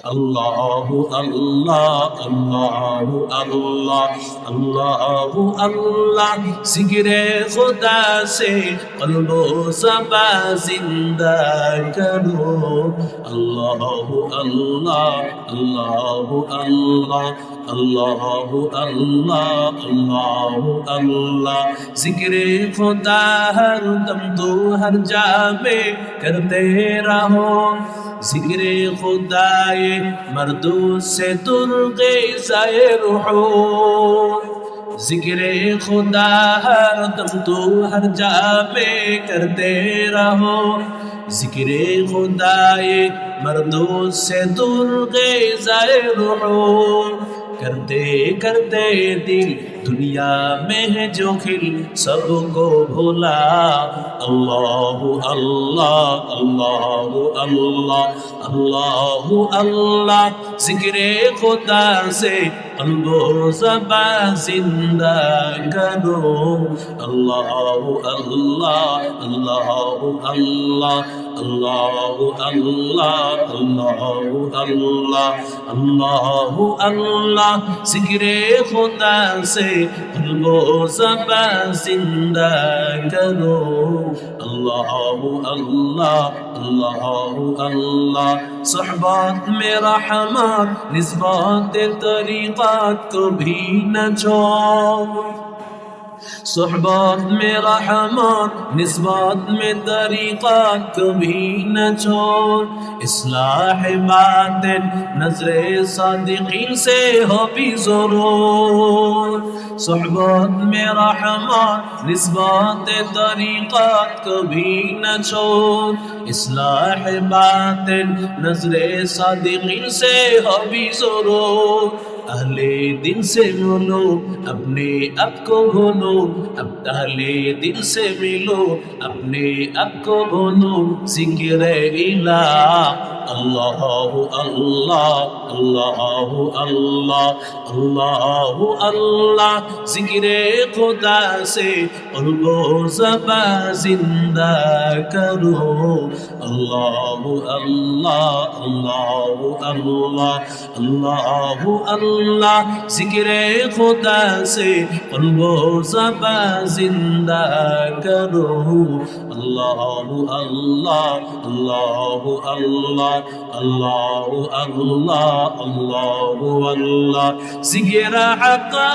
Allahu Allah, Allahu Allah, Allahu Allah, zikre Khuda se qalbo saba zinda karo. Allahu Allah, Allahu Allah, Allahu Allah, Allahu Allah, zikre Khuda har dam to har ja mein karte raho. ذکر خدائے مردوں سے ترغے زائے روحو ذکر خدا ہر دم تو ہر جا میں کرتے رہو ذکر خدائے مردوں سے ترغے زائے روحو کرتے کرتے دل دنیا میں ہے جو کھل سب کو بھولا اللہ اللہ اللہ اللہ اللہ اللہ ذکر خدا سے قلب و زبان زندہ کرو اللہ اللہ اللہ اللہ اللہ اللہ اللہ اللہ اللہ اللہ ذکر خدا سے قلب و زبان زندہ کرو اللہ اللہ اللہ اللہ صحبت میں رحمت نسبت طریقات کو بھی نہ چھوڑ صحبت میں رحمت نسبت میں طریقات کبھی نہ چھوڑ اصلاح باطن نظر صادقین سے ہو بھی ضرور صحبت میں رحمت نسبت طریقات کبھی نہ چھوڑ اصلاح باطن نظر صادقین سے ہو بھی ضرور اہل دل سے ملو اپنے آپ کو بھولو اب اہل دل سے ملو اپنے آپ کو بھولو ذکر الہ اللہ اللہ اللہ اللہ اللہ اللہ ذکر خدا سے قلب و زبان زندہ کرو اللہ اللہ اللہ اللہ اللہ اللہ ذکر خدا سے قلب و زبان زندہ کرو اللہ اللہ اللہ اللہ اللہ اللہ اللہ اللہ ذکر حقا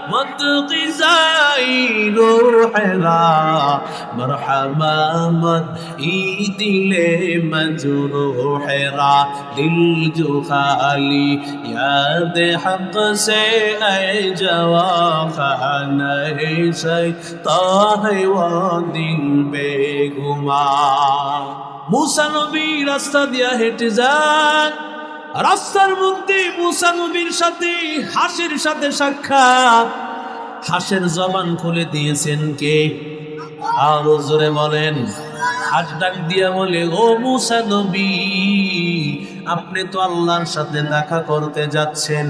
متغذائی روح را مرحمت ای دل مجروح را دل جو خالی یاد حق سے اے جوا خانہ شیطان ہے وہ دل بے گمان মুসা নবী রাস্তা দিয়া হেঁটে যান রাস্তার মধ্যে মুসা নবীর সাথে হাসির সাথে সাক্ষাৎ হাসের জবান খুলে দিয়েছেন কে আরো জোরে বলেন হাস ডাক দিয়া বলে ও মুসা নবী আপনি তো আল্লাহর সাথে দেখা করতে যাচ্ছেন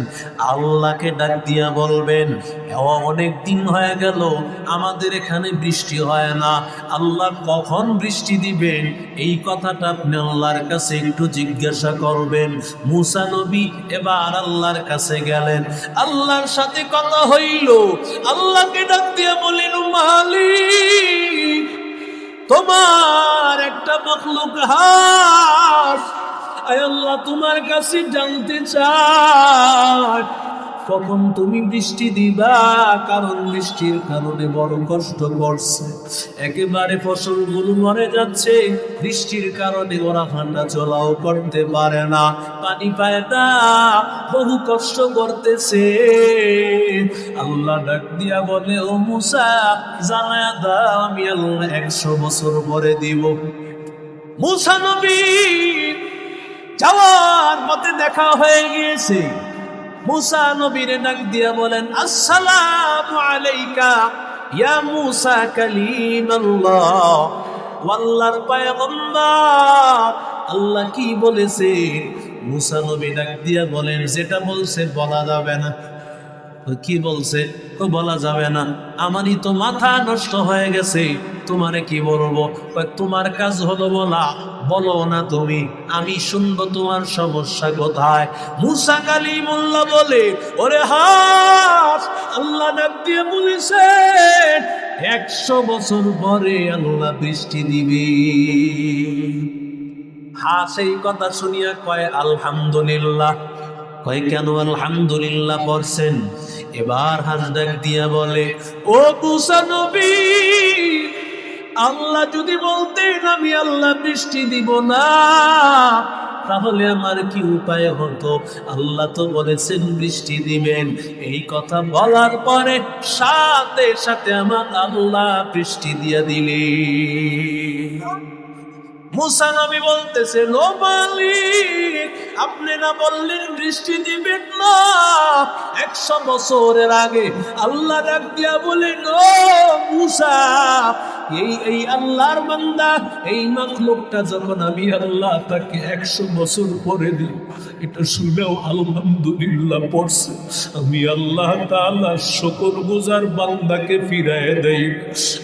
আল্লাহকে ডাক দিয়া বলবেন অনেক দিন হয়ে গেল আমাদের এখানে বৃষ্টি হয় না আল্লাহ কখন বৃষ্টি দিবেন এই কথাটা আপনি আল্লাহর কাছে একটু জিজ্ঞাসা করবেন মুসা নবী এবার আল্লাহর কাছে গেলেন আল্লাহর সাথে কথা হইল আল্লাহকে ডাক দিয়া বলেন মালিক তোমার একটা মখলুক হাস আয় আল্লাহ তোমার কাছে জানতে চাই কখন তুমি বৃষ্টি দিবা কারণ বৃষ্টির কারণে বড় কষ্ট করছে একেবারে ফসলগুলো মরে যাচ্ছে বৃষ্টির কারণে ওরা হাঁটা চলাও করতে পারে না পানি পায় না বহু কষ্ট করতেছে আল্লাহ ডাক দিয়া বলে ও মুসা জানায়া দাও আমি আল্লাহ 100 বছর পরে দিব মুসা নবী যাওয়ার পথে দেখা হয়ে গিয়েছে মুসা নবীর ডাক দিয়া বলেন আসসালামু আলাইকা ইয়া মুসা কালিমাল্লাহ আল্লাহর পয়গম্বর আল্লাহ কি বলেছে মুসা নবী ডাক দিয়া বলেন যেটা বলছে বলা যাবে না কি বলছে? বলা যাবে না, আমারই তো মাথা নষ্ট হয়ে গেছে, তোমারে কি বলবো? তোমার কাজ হলো বলা, বলো না তুমি, আমি শুনবো তোমার সমস্যা কোথায়। মুসা কালিমুল্লাহ বলে, ওরে হাস, আল্লাহ ডাক দিয়ে বলেছেন 100 বছর পরে আল্লাহ বৃষ্টি দিবে। হাস এই কথা শুনিয়া কয় আলহামদুলিল্লাহ। কয় কেন আলহামদুলিল্লাহ পড়ছেন? এবার হাস ডাক দিয়া বলে, ও মুসা নবী, আল্লাহ যদি বলতেন আমি আল্লাহ বৃষ্টি দিব না, তাহলে আমার কি উপায় হতো? আল্লাহ তো বলেছেন বৃষ্টি দিবেন। এই কথা বলার পরে সাথে সাথে আমার আল্লাহ বৃষ্টি দিয়া দিলেন। মুসা নবী বলতেছে, ও মালিক, আপনি না বললেন বৃষ্টি দিবেন না? 100 বছরের আগে আল্লাহ ডাক দিয়া বলেন, ও মুসা, এই আল্লাহর বান্দা, এই মাখলুকটা যখন আমি আল্লাহ তাকে 100 বছর পরে দিই, এটা শুনেও আলহামদুলিল্লাহ পড়ছে। আমি আল্লাহ তাআলা শুকরগুজার বান্দাকে ফিরায় দেই।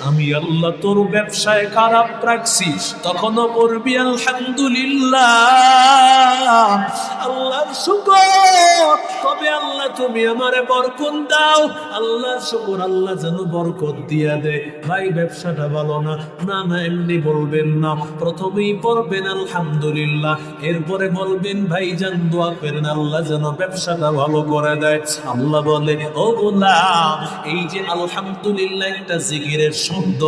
আমি আল্লাহ তোর ব্যবসায় খারাপ রাখছি, তখনও পড়বি আলহামদুলিল্লাহ, আল্লাহর শুকর। তবে আল্লাহ তুমি আমারে বরকত দাও। আল্লাহর শুকর, আল্লাহ যেন বরকত দিয়া দে। ভাই ব্যবসাটা ভালো না, না না এমনি বলবেন না, প্রথমেই পড়বেন আলহামদুলিল্লাহ, এরপরে বলবেন ভাইজান দোয়া করেন আল্লাহ যেন ব্যবসাটা ভালো করে দেয়। আল্লাহ বলে, ও গোলাম, এই যে আলহামদুলিল্লাহ একটা জিকিরের শব্দ,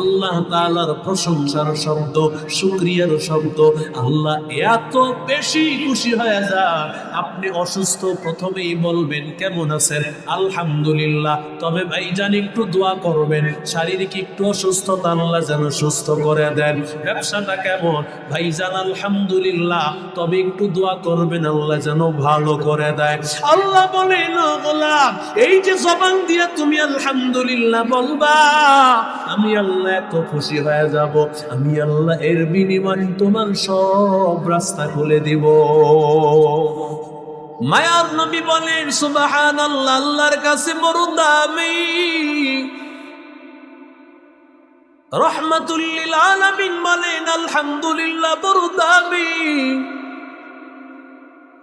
আল্লাহ তাআলার প্রশংসার শব্দ, শুকরিয়ার শব্দ। আল্লাহ এত বেশি খুশি হয়ে যায়, আপনি অসুস্থ প্রথমেই বলবেন কেমন আছেন? আলহামদুলিল্লাহ। তবে ভাইজান একটু দোয়া করবেন, শারীরিক একটু অসুস্থতা আল্লাহ যেন সুস্থ করে দেন। ব্যবসাটা কেমন? ভাইজান আলহামদুলিল্লাহ, তবে একটু দোয়া করবেন আল্লাহ যেন ভালো করে দেয়। আল্লাহ বলেন, ও গোলাম, এই যে জবান দিয়ে তুমি আলহামদুলিল্লাহ বলবা, আমি আল্লাহ এত খুশি হয়ে যাব, আমি আল্লাহ এর বিনিময়ে তোমার সব রাস্তা খুলে দিব। মায়ার নবী বলেন সুবহানাল্লাহ, আল্লাহর কাছে বড় দামি। রহমাতুল লিল আলামিন বলেন আলহামদুলিল্লাহ বড় দামি।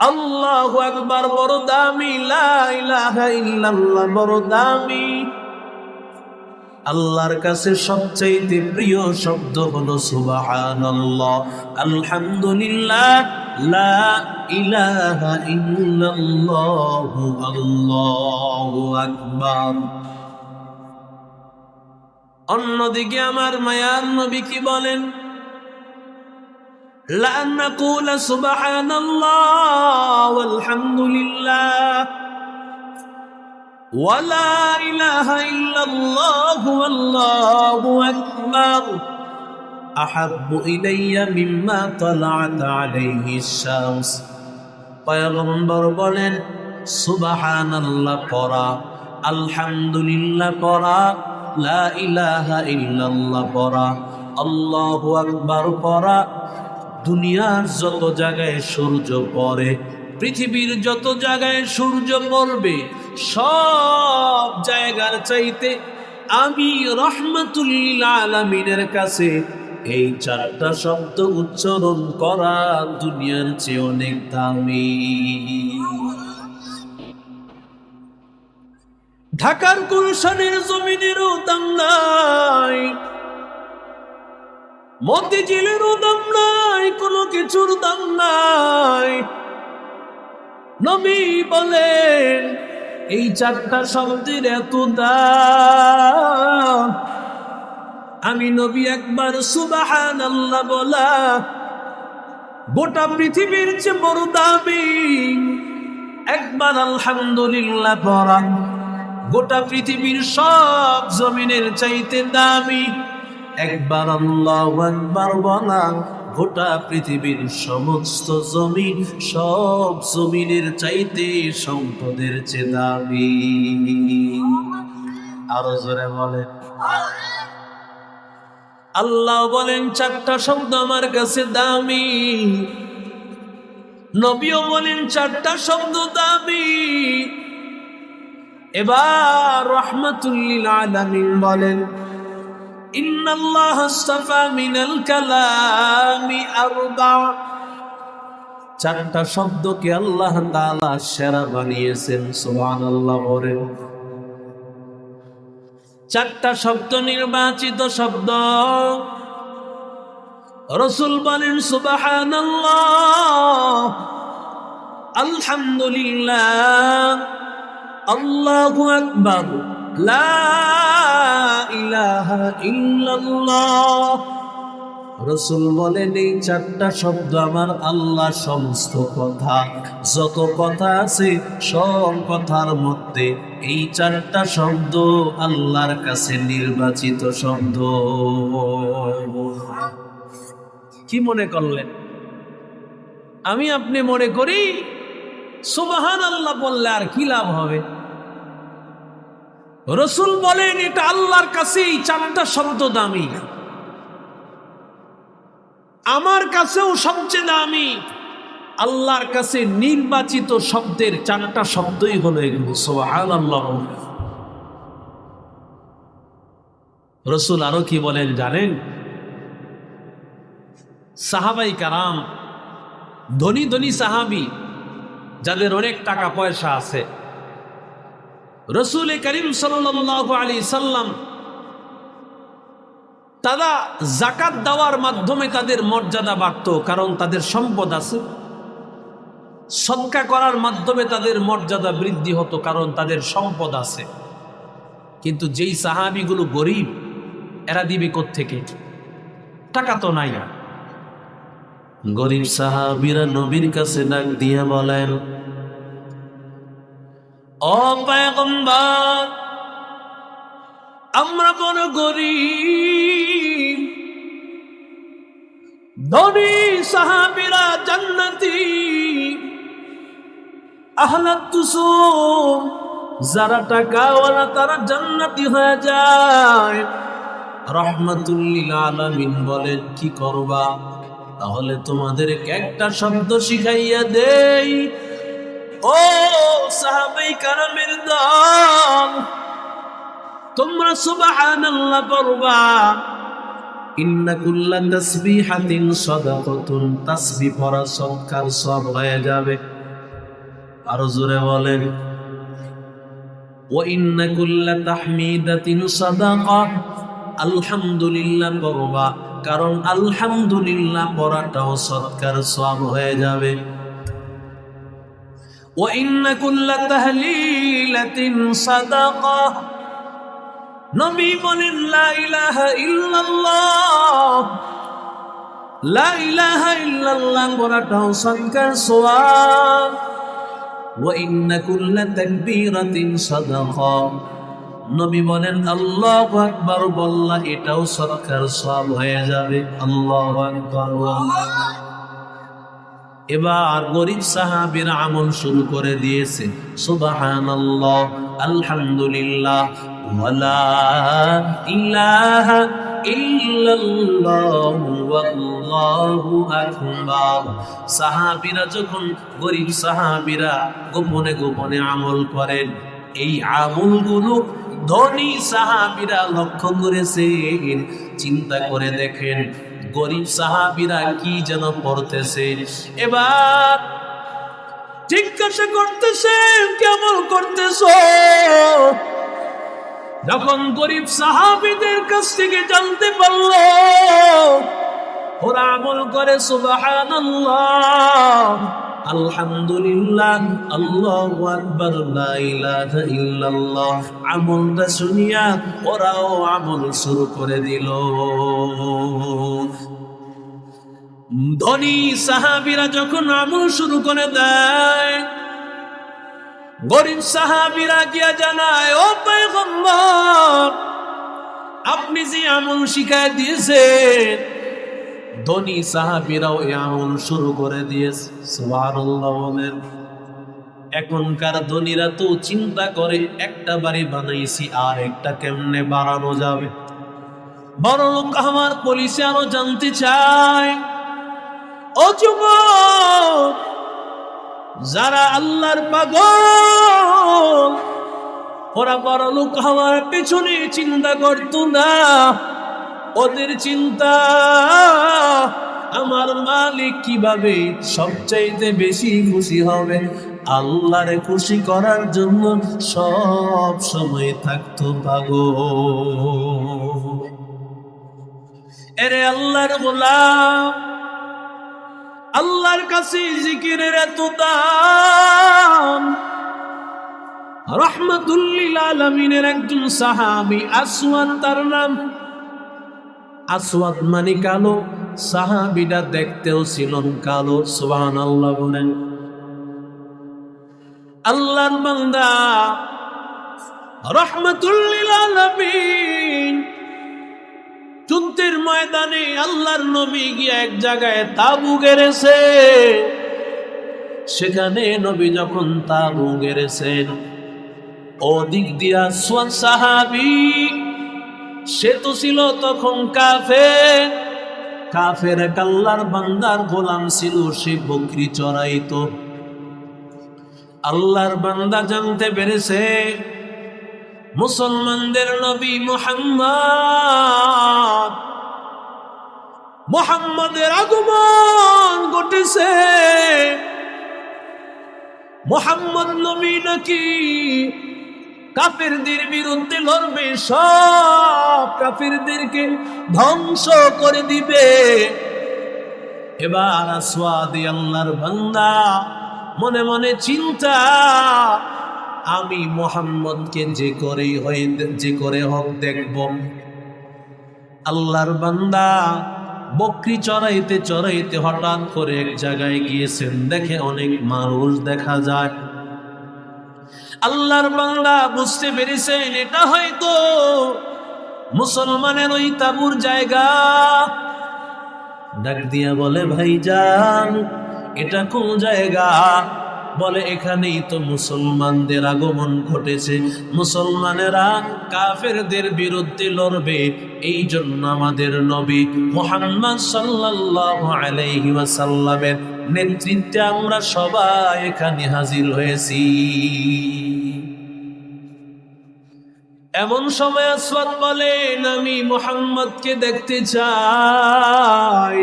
আল্লাহু আকবার বড় দামি, লা ইলাহা ইল্লাল্লাহ বড় দামি। আল্লাহর কাছে সবচেয়ে প্রিয় শব্দ হলো সুবহানাল্লাহ, আলহামদুলিল্লাহ, লা ইলাহা ইল্লাল্লাহ, আল্লাহু আকবার। অন্যদিকে আমার মায়ার নবী কি বলেন? লা নাকুলা সুবহানাল্লাহ ওয়ালহামদুলিল্লাহ ওয়ালা ইলাহা ইল্লাল্লাহু আল্লাহু আকবার আহাব্বু ইলাইয়া মিম্মা তালাআত আলাইহিস শামস। পয়গম্বর বলেন সুবহানাল্লাহ পড়া, আলহামদুলিল্লাহ পড়া, লা ইলাহা ইল্লাল্লাহ পড়া, আল্লাহু আকবার পড়া, দুনিয়ার যত জায়গায় সূর্য পড়ে, পৃথিবীর যত জায়গায় সূর্য পড়বে, সব জায়গার চাইতে আমি রহমাতুল লিল আলামিনের কাছে এই 4টা শব্দ উচ্চারণ করা দুনিয়ার চেয়ে অনেক দামি। ঢাকার গুলশানের জমিনেরও দাম নাই, মতিঝিলেরও দাম নাই, কোনো কিছুর দাম নাই। নবী বলেন এই 4টা শব্দের এত দাম, আমি নবী একবার সুবহানাল্লাহ বলা গোটা পৃথিবীর চেয়ে বড় দামি। একবার আলহামদুলিল্লাহ পড়া গোটা পৃথিবীর সব জমিনের চাইতে দামি। একবার আল্লাহু আকবার বলা গোটা পৃথিবীর সমস্ত জমিন, সব জমিনের চাইতে সম্পদের চেয়ে দামি। আরো জোরে বলে আল্লাহ বলেন 4টা শব্দ আমার কাছে দামি, নবীও বলেন 4টা শব্দ দামি। এবার রাহমাতুল লিল আলামিন বলেন, ইন্নাল্লাহ আস্তাফা মিনাল কালামি আরবা, চারটা শব্দকে আল্লাহ তাআলা সেরা বানিয়েছেন। সুবহানাল্লাহ বলেন। চারটা শব্দ নির্বাচিত শব্দ। রাসূল বলেন সুবহানাল্লাহ, আলহামদুলিল্লাহ, আল্লাহু আকবার, লা ইলাহা ইল্লাল্লাহ। রাসূল বলেন এই চারটা শব্দ আমার আল্লাহ সমস্ত কথা, যত কথা আছে সব কথার মধ্যে এই চারটা শব্দ আল্লাহর কাছে নির্বাচিত শব্দ। কি মনে করলেন? আমি আপনি মনে করি সুবহানাল্লাহ বললে আর কি লাভ হবে? রাসূল বলেন এটা আল্লাহর কাছে এই চারটা শব্দ দামি, আমার কাছেও সবচেয়ে দামি। আল্লাহর কাছে নির্বাচিত শব্দের চারটা শব্দই হলো এগুলো। সুবহানাল্লাহ। রাসূল আরো কি বলেন জানেন? সাহাবাই কারাম, ধনী ধনী সাহাবী যাদের অনেক টাকা পয়সা আছে, রাসূল করিম সাল্লাল্লাহু আলাইহি সাল্লাম তারা যাকাত দেওয়ার মাধ্যমে তাদের মর্যাদা বাড়ত, কারণ তাদের সম্পদ আছে। সদকা করার মাধ্যমে তাদের মর্যাদা বৃদ্ধি হতো, কারণ তাদের সম্পদ আছে। কিন্তু যেই সাহাবীগুলো গরিব, এরা দিবে কোত্থেকে? টাকা তো নাই। গরিব সাহাবীরা নবীর কাছে ডাক দিয়ে বলেন, ও পয়গম্বর, আমরা বড় গরিব, ধনী সাহাবীরা জান্নাতি, আহলাত তুসুম, যারা টাকাওয়ালা তারা জান্নাতি হয়ে যায়। রাহমাতুল লিল আলামিন বলেন, কি করবা? তাহলে তোমাদেরকে একটা শব্দ শিখাইয়া দেই। ও সাহাবায়ে কেরামের দল, তোমরা সুবহানাল্লাহ পড়বা। ইন্না কুল্লা তাসবিহাতিন সাদাকাতুন, তাসবিহ পড়া সদকার সওয়াব হয়ে যাবে। আরো জোরে বলেন, ওয়া ইন্না কুল্লা তাহমিদাতিন সাদাকা, আলহামদুলিল্লাহ পড়বা, কারণ আলহামদুলিল্লাহ পড়াটাও সদকার সওয়াব হয়ে যাবে। ওয়া ইন্না কুল্লা তাহলিলাতিন সাদাকা, নবী বলেন লা ইলাহা ইল্লাল্লাহ, লা ইলাহা ইল্লাল্লাহ পড়াটাও সদকার সওয়াব। ওয়া ইন্না কুল্লা তাকবীরাতিন সাদাকা, নবী বলেন আল্লাহু আকবার বললা এটাও সদকার সওয়াব হয়ে যাবে। আল্লাহু আকবার। এবার গরিব সাহাবীরা আমল শুরু করে দিয়েছে। সুবহানাল্লাহ, আলহামদুলিল্লাহ, ওয়ালা ইলাহা ইল্লাল্লাহ, ওয়াল্লাহু আকবার। সাহাবীরা যখন, গরিব সাহাবীরা গোপনে গোপনে আমল করেন, এই আমলগুলো ধনী সাহাবীরা লক্ষ্য করেছেন। চিন্তা করে দেখেন গরিব সাহাবীরা কি যেন পড়তেছে। এবার জিজ্ঞাসা করতেছে, কেমন করতেছো? যখন গরিব সাহাবীদের কাছ থেকে জানতে পারল ওরা আমল করে সুবহানাল্লাহ, আলহামদুলিল্লাহ, আল্লাহু আকবার, লা ইলাহা ইল্লাল্লাহ, আমলটা শুনিয়া ওরাও আমল শুরু করে দিল। ধনী সাহাবীরা যখন আমল শুরু করে দেয়, গরিব সাহাবীরা গিয়া জানায়, ও পয়গম্বর, আপনি যে আমল শিখায় দিয়েছেন, ধনী সাহাবীরাও এই আমল শুরু করে দিয়েছে। সুবহানাল্লাহ বলেন। এখনকার ধনীরা তো চিন্তা করে একটা বাড়ি বানাইছি, আর একটা কেমনে বাড়ানো যাবে। বড় লোক আমার পুলিশে আরো জানতে চায়, ও যুবক, যারা আল্লাহর পাগল ওরা বড়লোক হওয়ার পেছনে চিন্তা করতো না, ওদের চিন্তা আমার মালিক কিভাবে সবচাইতে বেশি খুশি হবে, আল্লাহরে খুশি করার জন্য সব সময় থাকতো পাগল। এরে আল্লাহর গোলাম, আল্লাহর কাছে জিকিরের এত দাম। রাহমাতুল লিল আলামিনের একজন সাহাবী আসওয়াদ তার নাম। আসওয়াদ মানে কালো, সাহাবীটা দেখতেও ছিলেন কালো। সুবহানাল্লাহ বলেন। আল্লাহর বান্দা রাহমাতুল লিল আলামিন যুদ্ধের ময়দানে আল্লাহর নবী গিয়ে এক জায়গায় তাবু গেড়েছে। সেখানে নবী যখন তাবু গেড়েছেন, ওদিক দিয়া আসওয়াদ সাহাবী, সে তো ছিল তখন কাফের। কাফের আল্লাহর বান্দার গোলাম ছিল, সে বকরি চড়াইতো। আল্লাহর বান্দা জানতে পেরেছে মুসলমানদের নবী মুহাম্মাদের আগমন ঘটেছে। মুহাম্মদ নবী নাকি কাফেরদের বিরুদ্ধে লড়বে, সব কাফেরদেরকে ধ্বংস করে দিবে। এবার আসওয়াদ আল্লাহর বান্দা মনে মনে চিন্তা, আমি মুহাম্মদকে যে করে হোক দেখব। আল্লাহর বান্দা বকরি চড়াইতে চড়াইতে হঠাৎ করে এক জায়গায় গিয়েছেন, দেখে অনেক মানুষ দেখা যায়। আল্লাহর বান্দা বুঝতে পেরেছেন এটা হয়তো মুসলমানের ওই তাবুর জায়গা। ডাক দিয়া বলে, ভাইজান এটা কোন জায়গা? বলে, এখানেই তো মুসলমানদের আগমন ঘটেছে, মুসলমানেরা কাফেরদের বিরুদ্ধে লড়বে, এই জন্য আমাদের নবী মুহাম্মদ সাল্লাল্লাহু আলাইহি ওয়াসাল্লামের নেতৃত্বে আমরা সবাই এখানে হাজির হয়েছি। এমন সময় আসওয়াদ বলেন, আমি মুহাম্মদকে দেখতে চাই।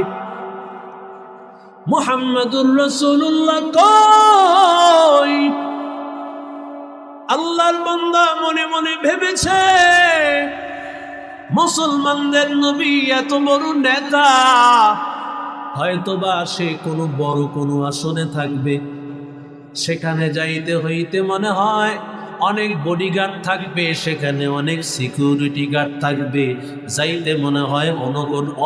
মুহাম্মাদুর রাসূলুল্লাহ কই? আল্লাহর বান্দা মনে মনে ভেবেছে, মুসলমানদের নবী এত বড় নেতা, হয়তোবা সে কোনো বড় কোনো আসনে থাকবে। সেখানে যাইতে হইতে মনে হয় অনেক বডিগার্ড থাকবে, সেখানে অনেক সিকিউরিটি গার্ড থাকবে, যাইতে মনে হয়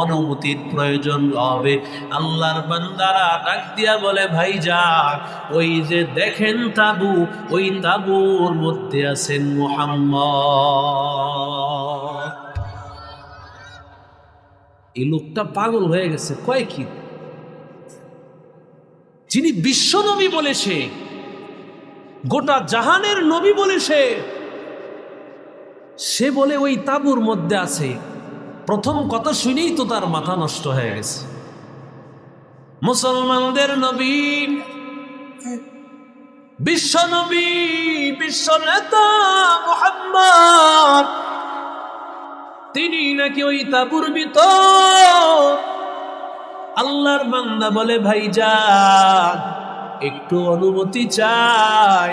অনুমতির প্রয়োজন হবে। আল্লাহর বান্দারা ডাক দিয়া বলে, ভাইজান ওই যে দেখেন তাবু, ওই তাবুর মধ্যে আছেন মুহাম্মদ। এই লোকটা পাগল হয়ে গেছে, কয় কি? যিনি বিশ্ব নবী বলেছে, গোটা জাহানের নবী বলেছে, সে বলে ওই তাবুর মধ্যে আছে। প্রথম কথা শুনেই তো তার মাথা নষ্ট হয়ে গেছে। মুসলমানদের নবী, বিশ্ব নবী, বিশ্ব নেতা মুহাম্মদ, তিনি নাকি ওই তাবুর ভিতর। আল্লাহর বান্দা বলে, ভাইজান একটু অনুমতি চাই,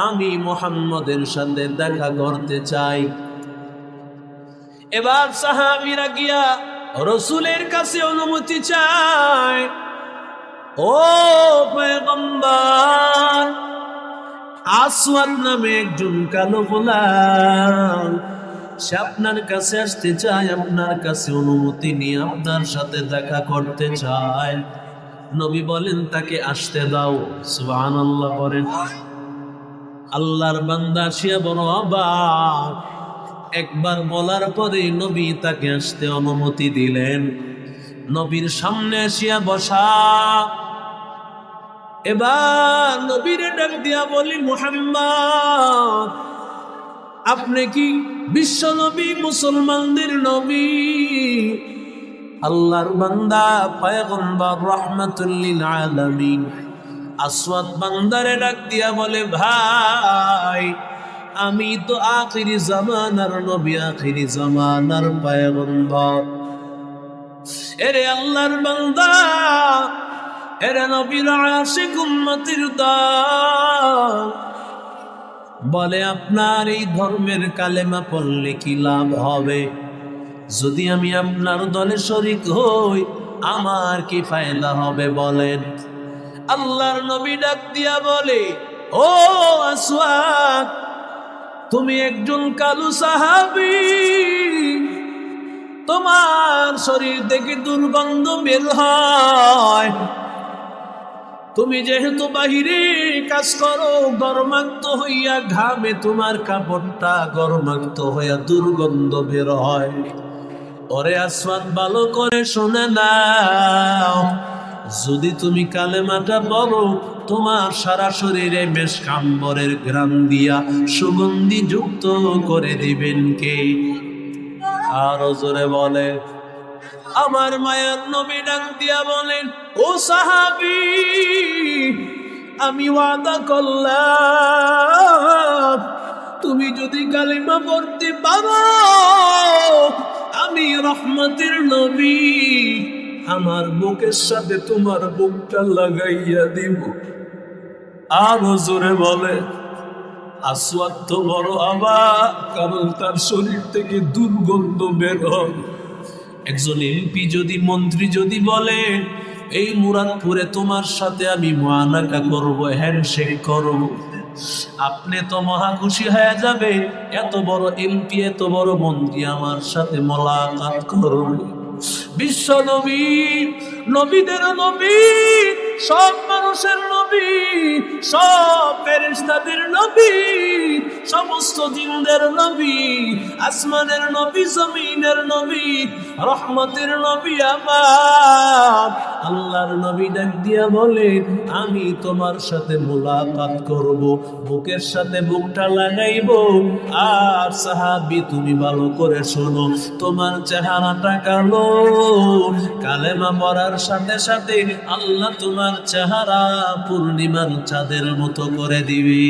আমি মুহাম্মদের সাথে দেখা করতে চাই। এবার সাহাবীরা গিয়া রাসূলের কাছে অনুমতি চায়। ও পয়গম্বর, আসওয়াদ নামে একজন কালো গোলাম, সে আপনার কাছে আসতে চায়, আপনার কাছে অনুমতি নিয়ে আপনার সাথে দেখা করতে চায়। নবী বলেন, তাকে আসতে দাও। সুবহানাল্লাহ বলেন। আল্লাহর বান্দা আসিয়া বড় অবাক, একবার বলার পরে নবী তাকে আসতে অনুমতি দিলেন। নবীর সামনে আসিয়া বসা। এবার নবীরে ডাক দিয়া বলি, মুহাম্মদ আপনি কি বিশ্ব নবী, মুসলমানদের নবী? আল্লাহর বান্দা পয়গম্বর রাহমাতুল লিল আলামিন আসওয়াদ বান্দারে ডাক দিয়া বলে, ভাই আমি তো আখিরি জামানার নবী, আখিরি জামানার পয়গম্বর। এরে আল্লাহর বান্দা, এরে নবীর আশিক উম্মতির দল, বলে আপনার এই ধর্মের কালেমা পড়লে কি লাভ হবে? যদি আমি আপনার দলে শরীক হই আমার কি ফায়দা হবে বলেন? আল্লাহর নবী ডাক দিয়া বলে, ও আসওয়াদ, তুমি একজন কালো সাহাবী, তোমার শরীর থেকে দুর্গন্ধ বের হয়, তুমি যেহেতু বাহিরে কাজ করো গরমাক্ত হইয়া ঘামে তোমার কাপড়টা গরমাক্ত হইয়া দুর্গন্ধ বের হয়। ওরে আসওয়াদ, ভালো করে শুনে নাও, যদি তুমি কালেমাটা বলো তোমার সারা শরীরে মেশকাম্বরের ঘ্রাণ দিয়া সুগন্ধি যুক্ত করে দিবেন কে? আরো জোরে বলে। আমার মায়ার নবী ডাক দিয়া বলেন, ও সাহাবী, আমি ওয়াদা করলাম তুমি যদি কালিমা পড়তে পারো আমি রহমতের নবী আমার বুকের সাথে তোমার বুকটা লাগাইয়া দিব। আরো জোরে বলে। আসওয়াদ তো বড় অবাক, কারণ তার শরীর থেকে দুর্গন্ধ বের হয়। একজন এমপি যদি, মন্ত্রী যদি বলে এই মুরাদপুরে তোমার সাথে আমি মুআনাকা করব, হ্যান্ডশেক করব, আপনি তো মহা খুশি হয়ে যাবে, এত বড় এমপি এত বড় মন্ত্রী আমার সাথে মোলাকাত করবে। বিশ্ব নবী, নবীদের নবী, সব মানুষের নবী, সব ফেরেশতাদের নবী, সমস্ত জিনদের নবী, আসমানের নবী, জমিনের নবী, রহমতের নবী আমার আল্লাহর নবী ডাক দিয়া বলে, আমি তোমার সাথে মুলাকাত করব, বুকের সাথে বুকটা লাগাইব। আর সাহাবী তুমি ভালো করে শোনো, তোমার চেহারাটা কালো, কালেমা পড়ার সাথে সাথে আল্লাহ তোমার চেহারা পূর্ণিমার চাঁদের মতো করে দিবে।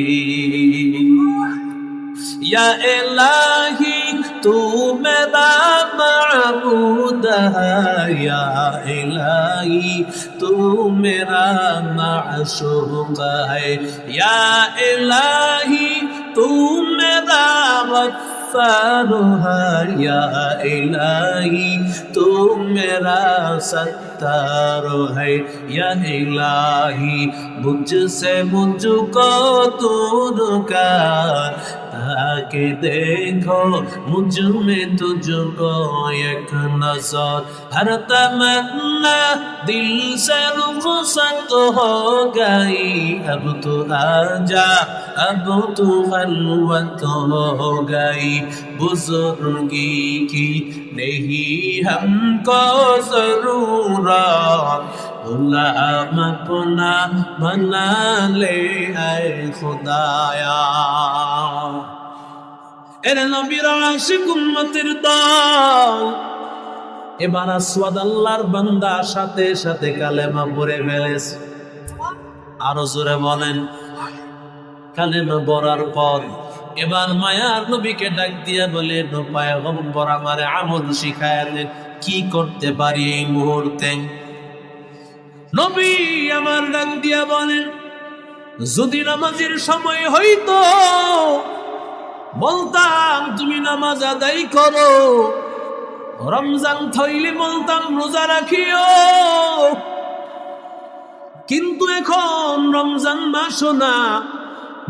या इलाही तू मेरा माबूद है, या इलाही तू मेरा माशूक है, या इलाही तू मेरा गफ्फार है, या इलाही तू मेरा सत्तार है, या इलाही मुझसे मुझको दूर कर, ताकि देखो मुझ में तुझको एक नजर, हर तमन्ना दिल से रुखसत हो गई, अब तू आजा, अब तू खलवत हो गई, बुजुर्गी की नहीं हमको जरूरत, गुलाम अपना बना ले ऐ खुदाया। এরে নবীর আশিক উম্মতের দল, এবার আসওয়াদ আল্লাহর বান্দা সাথে সাথে কালেমা পড়ে ফেলেছে। আরো জোরে বলেন। কালেমা পড়ার পর এবার মায়ার নবীকে ডাক দিয়া বলে, পয়গম্বর আমারে আমল শিখালেন, কি করতে পারি এই মুহূর্তে? নবী আমার ডাক দিয়া বলেন, যদি নামাজের সময় হইতো বলতাম তুমি নামাজ আদায় করো, রমজান থইলে বলতাম রোজা রাখিও, কিন্তু এখন রমজান মাসও না,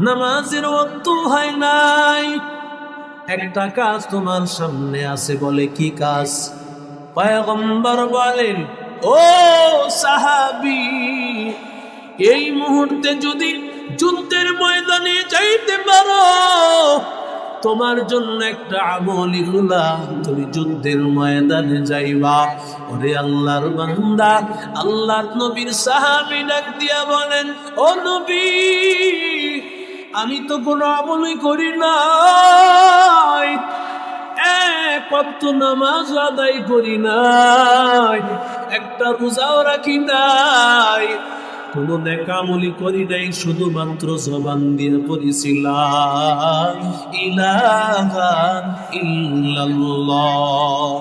নামাজের ওয়াক্ত হয় নাই। একটা কাজ তোমার সামনে আছে, বলে কি কাজ? পয়গম্বর বলেন, ও সাহাবী, এই মুহূর্তে যদি যুদ্ধের ময়দানে যাইতে পারো তোমার জন্য একটা আমল ইগুলা, তুমি যুদ্ধের ময়দানে যাইবা। ওরে আল্লাহর বান্দা, আল্লাহর নবীর সাহাবী ডাক দিয়া বলেন, ও নবী, আমি তো কোনো আমলই করি নাই, এক ওয়াক্ত নামাজ আদায় করি নাই, একটা রোজাও রাখি নাই, কোনো নেকামলি করি নাই, শুধুমাত্র জবান দিয়ে পড়েছি লা ইলাহা ইল্লাল্লাহ।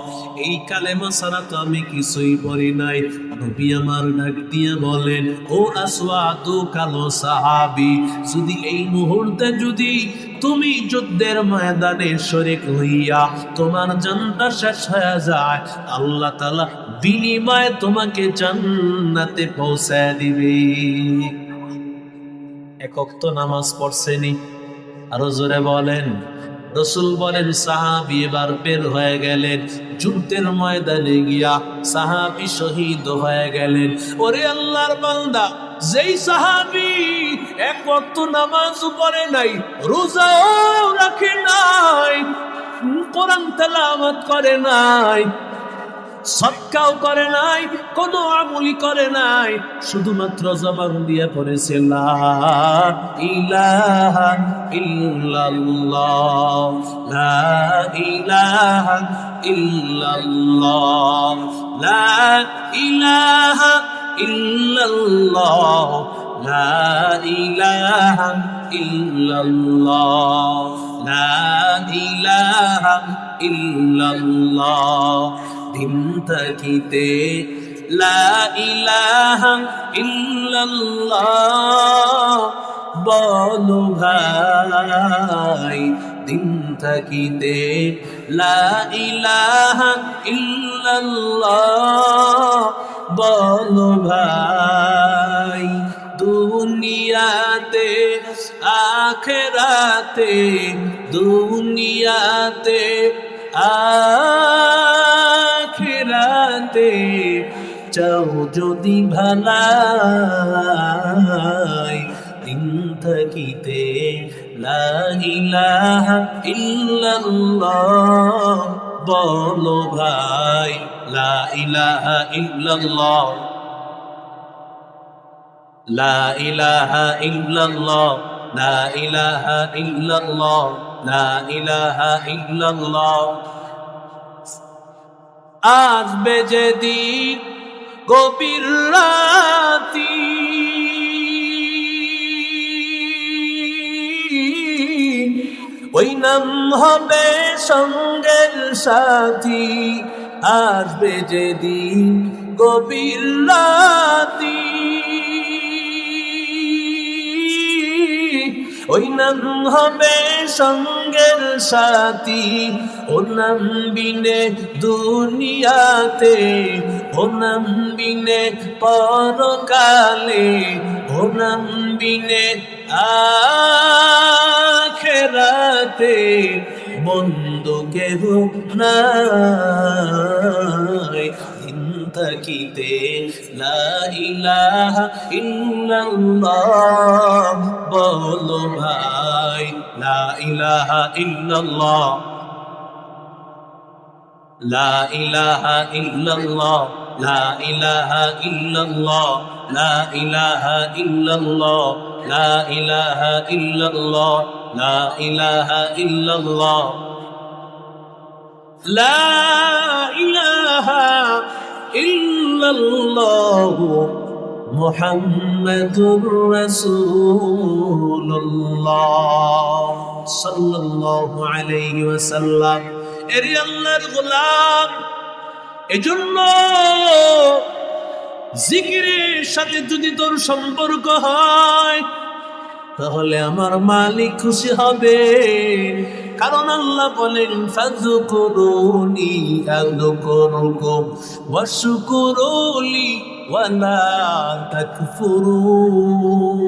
এই কালেমা ছাড়া তো আমি কিছুই পড়ি নাই। নবী আমার ডাক দিয়ে বলেন, ও আসওয়াদু কালো সাহাবী, যদি এই মুহূর্তে যদি তুমি যুদ্ধের ময়দানে শরীক হইয়া তোমার জানটা শেষ হয়ে যায়, আল্লাহ তাআলা বিনিময়ে তোমাকে জান্নাতে পৌঁছায় দিবে। এক ওয়াক্ত নামাজ পড়ছেনি? আরো জোরে বলেন। রাসূল বলেন, সাহাবী এবার বের হয়ে গেলেন, যুদ্ধের ময়দানে গিয়া সাহাবী শহীদ হয়ে গেলেন। ওরে আল্লাহর বান্দা, যেই সাহাবী এক ওয়াক্ত নামাজ পড়ে নাই, রোজাও রাখে নাই, কোরআন তেলাওয়াত করে নাই, সদকাও করে নাই, কোনো আমলই করে নাই, শুধুমাত্র জবান দিয়ে পড়েছে লা ইলাহা ইল্লাল্লাহ, লা ইলাহা ইল্লাল্লাহ, লা ইলাহা ইল্লাল্লাহ, লা ইলাহা ইল্লাল্লাহ, লা ইলাহা ইল্লাল্লাহ। দিন থাকিতে লা ইলাহা ইল্লাল্লাহ বলো ভাই, দিন থাকিতে লা ইলাহা ইল্লাল্লাহ বলো ভাই। দুনিয়াতে আখিরাতে, দুনিয়াতে আখিরাতে চাও যদি ভালাই, দিন থাকিতে লা ইলাহা ইল্লাল্লাহ বলো ভাই, লা ইলাহা ইল্লাল্লাহ, লা ইলাহা ইল্লাল্লাহ, লা ইলাহা ইল্লাল্লাহ, লা ইলাহা ইল্লাল্লাহ। আসবে যেদিন গভীর রাতি, ওই নাম হবে সঙ্গের সাথী। আসবে যেদিন গভীর রাতি, ওই নাম হবে সঙ্গের সাথী। ও নাম বিনে দুনিয়াতে, ও নাম বিনে পরকালে, ও নাম বিনে আখিরাতে বন্ধু কেহ নাই। দিন থাকিতে লা ইলাহা ইল্লাল্লাহ বলো ভাই, লা ইলাহা ইল্লাল্লাহ, লা ইলাহা ইল্লাল্লাহ, লা ইলাহা ইল্লাল্লাহ, লা ইলাহা ইল্লাল্লাহ, লা ইলাহা ইল্লাল্লাহ, লা ইলাহা ইল্লাল্লাহ, লা ইলাহা ইল্লাল্লাহ মুহাম্মাদুর রাসূলুল্লাহ সাল্লাল্লাহু আলাইহি ওয়াসাল্লাম। এরে আল্লাহর গোলাম, এজন্য জিকিরের সাথে যদি তোর সম্পর্ক হয়, তাহলে আমার মালিক খুশি হবে। কারণ আল্লাহ বলেন, ফাযকুরুনি আযকুরকুম ওয়াশকুরুলি ওয়ালা তাকফুরুন।